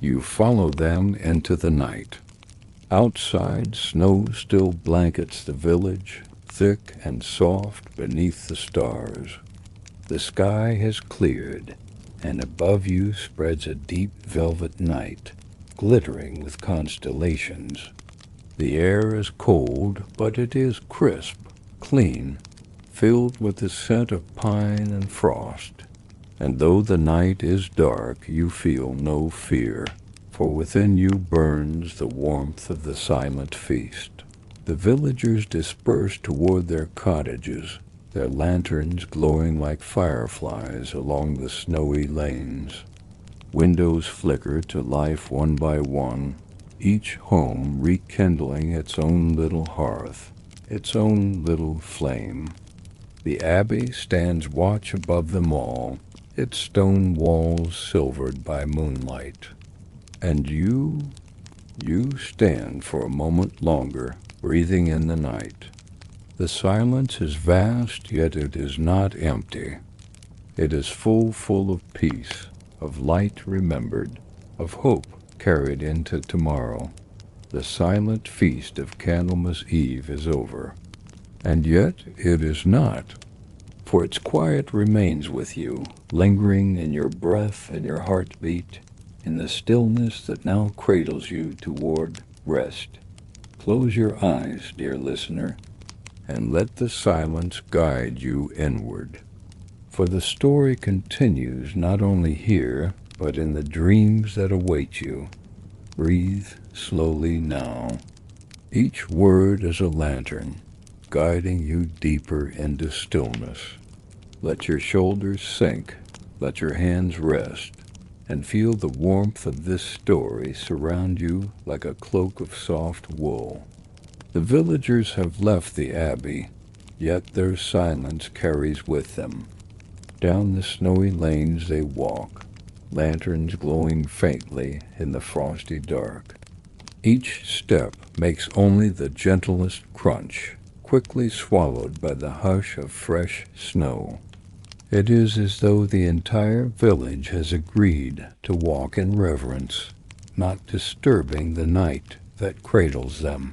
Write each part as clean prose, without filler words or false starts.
You follow them into the night. Outside, snow still blankets the village, thick and soft beneath the stars. The sky has cleared, and above you spreads a deep velvet night, glittering with constellations. The air is cold, but it is crisp, clean, filled with the scent of pine and frost. And though the night is dark, you feel no fear, for within you burns the warmth of the silent feast. The villagers disperse toward their cottages, their lanterns glowing like fireflies along the snowy lanes. Windows flicker to life one by one, each home rekindling its own little hearth, its own little flame. The abbey stands watch above them all, its stone walls silvered by moonlight. And you stand for a moment longer, breathing in the night. The silence is vast, yet it is not empty. It is full of peace, of light remembered, of hope carried into tomorrow. The silent feast of Candlemas Eve is over. And yet it is not, for its quiet remains with you, lingering in your breath and your heartbeat, in the stillness that now cradles you toward rest. Close your eyes, dear listener, and let the silence guide you inward. For the story continues not only here, but in the dreams that await you. Breathe slowly now. Each word is a lantern, guiding you deeper into stillness. Let your shoulders sink, let your hands rest, and feel the warmth of this story surround you like a cloak of soft wool. The villagers have left the abbey, yet their silence carries with them. Down the snowy lanes they walk, lanterns glowing faintly in the frosty dark. Each step makes only the gentlest crunch, quickly swallowed by the hush of fresh snow. It is as though the entire village has agreed to walk in reverence, not disturbing the night that cradles them.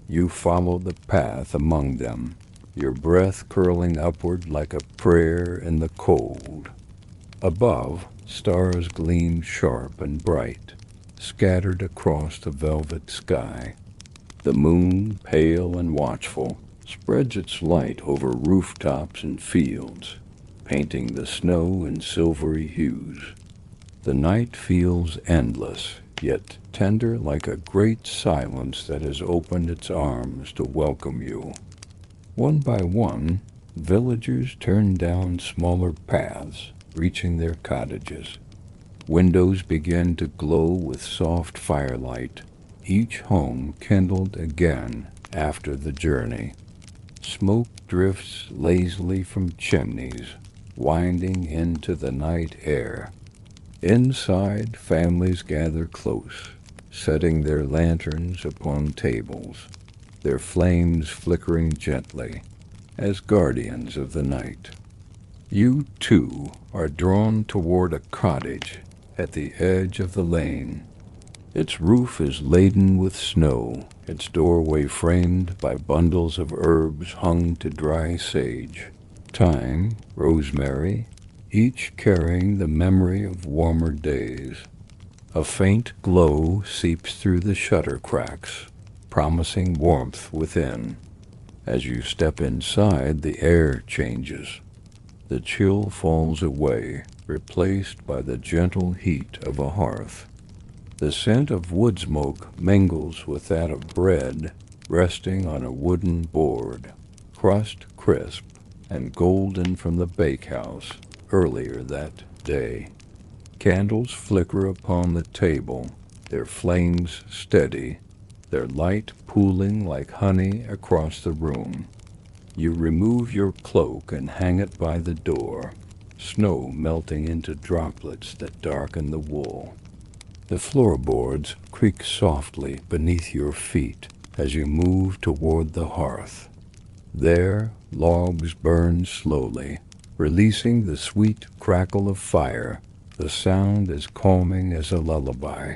You follow the path among them, your breath curling upward like a prayer in the cold. Above, stars gleam sharp and bright, scattered across the velvet sky. The moon, pale and watchful, spreads its light over rooftops and fields, painting the snow in silvery hues. The night feels endless, yet tender like a great silence that has opened its arms to welcome you. One by one, villagers turn down smaller paths, reaching their cottages. Windows begin to glow with soft firelight, each home kindled again after the journey. Smoke drifts lazily from chimneys, winding into the night air. Inside, families gather close, setting their lanterns upon tables, their flames flickering gently, as guardians of the night. You, too, are drawn toward a cottage at the edge of the lane. Its roof is laden with snow, its doorway framed by bundles of herbs hung to dry sage, thyme, rosemary, each carrying the memory of warmer days. A faint glow seeps through the shutter cracks, promising warmth within. As you step inside, the air changes. The chill falls away, replaced by the gentle heat of a hearth. The scent of wood smoke mingles with that of bread resting on a wooden board, crust crisp and golden from the bakehouse earlier that day. Candles flicker upon the table, their flames steady, their light pooling like honey across the room. You remove your cloak and hang it by the door, snow melting into droplets that darken the wool. The floorboards creak softly beneath your feet as you move toward the hearth. There, logs burn slowly, releasing the sweet crackle of fire The sound as calming as a lullaby.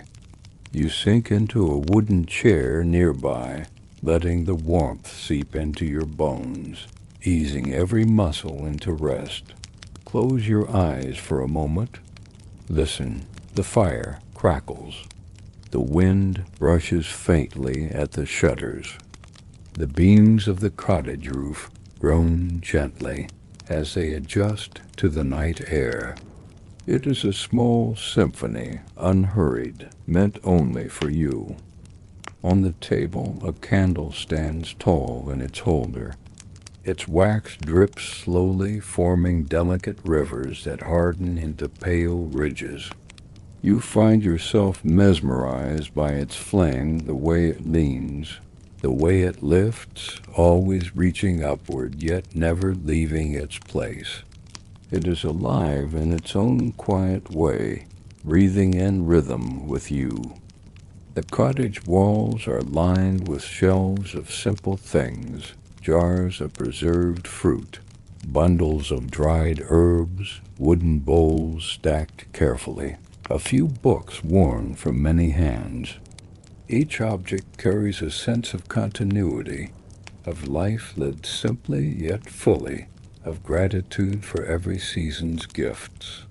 You sink into a wooden chair nearby, letting the warmth seep into your bones, easing every muscle into rest. Close your eyes for a moment. Listen. The fire crackles. The wind brushes faintly at the shutters. The beams of the cottage roof groan gently as they adjust to the night air. It is a small symphony, unhurried, meant only for you. On the table, a candle stands tall in its holder. Its wax drips slowly, forming delicate rivers that harden into pale ridges. You find yourself mesmerized by its flame, the way it leans, the way it lifts, always reaching upward, yet never leaving its place. It is alive in its own quiet way, breathing in rhythm with you. The cottage walls are lined with shelves of simple things, jars of preserved fruit, bundles of dried herbs, wooden bowls stacked carefully, a few books worn from many hands. Each object carries a sense of continuity, of life lived simply yet fully, of gratitude for every season's gifts.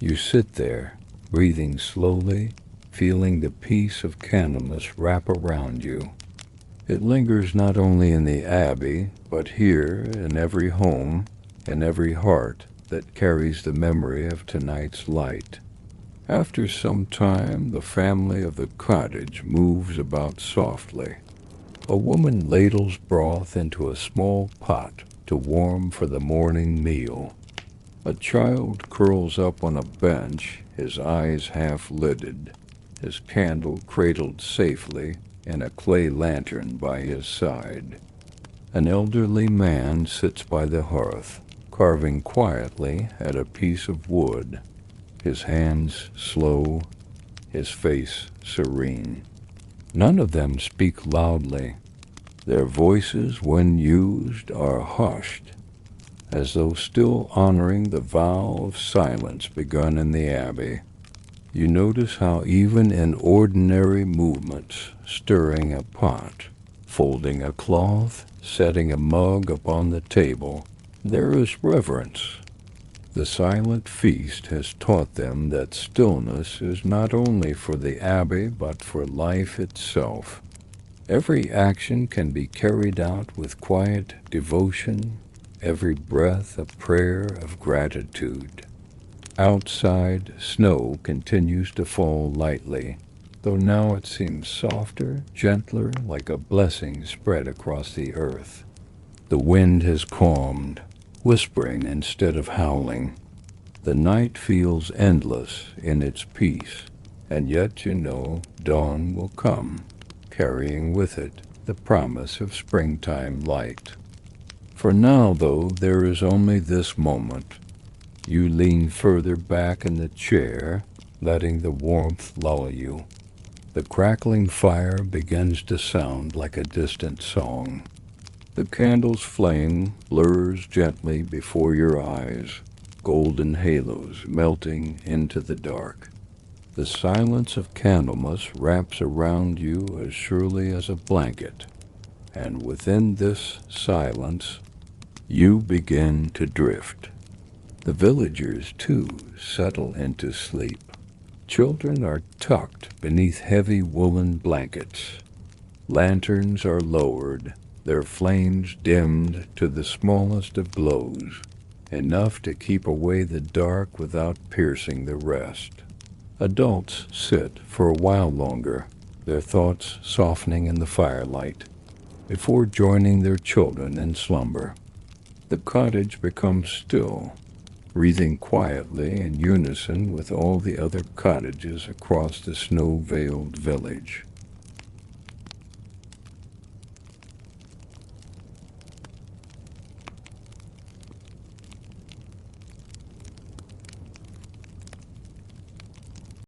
You sit there, breathing slowly, feeling the peace of Candlemas wrap around you. It lingers not only in the abbey, but here in every home, in every heart that carries the memory of tonight's light. After some time, the family of the cottage moves about softly. A woman ladles broth into a small pot to warm for the morning meal. A child curls up on a bench, his eyes half-lidded, his candle cradled safely in a clay lantern by his side. An elderly man sits by the hearth, carving quietly at a piece of wood, his hands slow, his face serene. None of them speak loudly. Their voices, when used, are hushed, as though still honoring the vow of silence begun in the abbey. You notice how even in ordinary movements, stirring a pot, folding a cloth, setting a mug upon the table, there is reverence. The silent feast has taught them that stillness is not only for the abbey but for life itself. Every action can be carried out with quiet devotion, every breath a prayer of gratitude. Outside, snow continues to fall lightly, though now it seems softer, gentler, like a blessing spread across the earth. The wind has calmed, whispering instead of howling. The night feels endless in its peace, and yet you know dawn will come, carrying with it the promise of springtime light. For now, though, there is only this moment. You lean further back in the chair, letting the warmth lull you. The crackling fire begins to sound like a distant song. The candle's flame blurs gently before your eyes, golden halos melting into the dark. The silence of Candlemas wraps around you as surely as a blanket, and within this silence, you begin to drift. The villagers, too, settle into sleep. Children are tucked beneath heavy woolen blankets. Lanterns are lowered, their flames dimmed to the smallest of glows, enough to keep away the dark without piercing the rest. Adults sit for a while longer, their thoughts softening in the firelight, before joining their children in slumber. The cottage becomes still, breathing quietly in unison with all the other cottages across the snow-veiled village.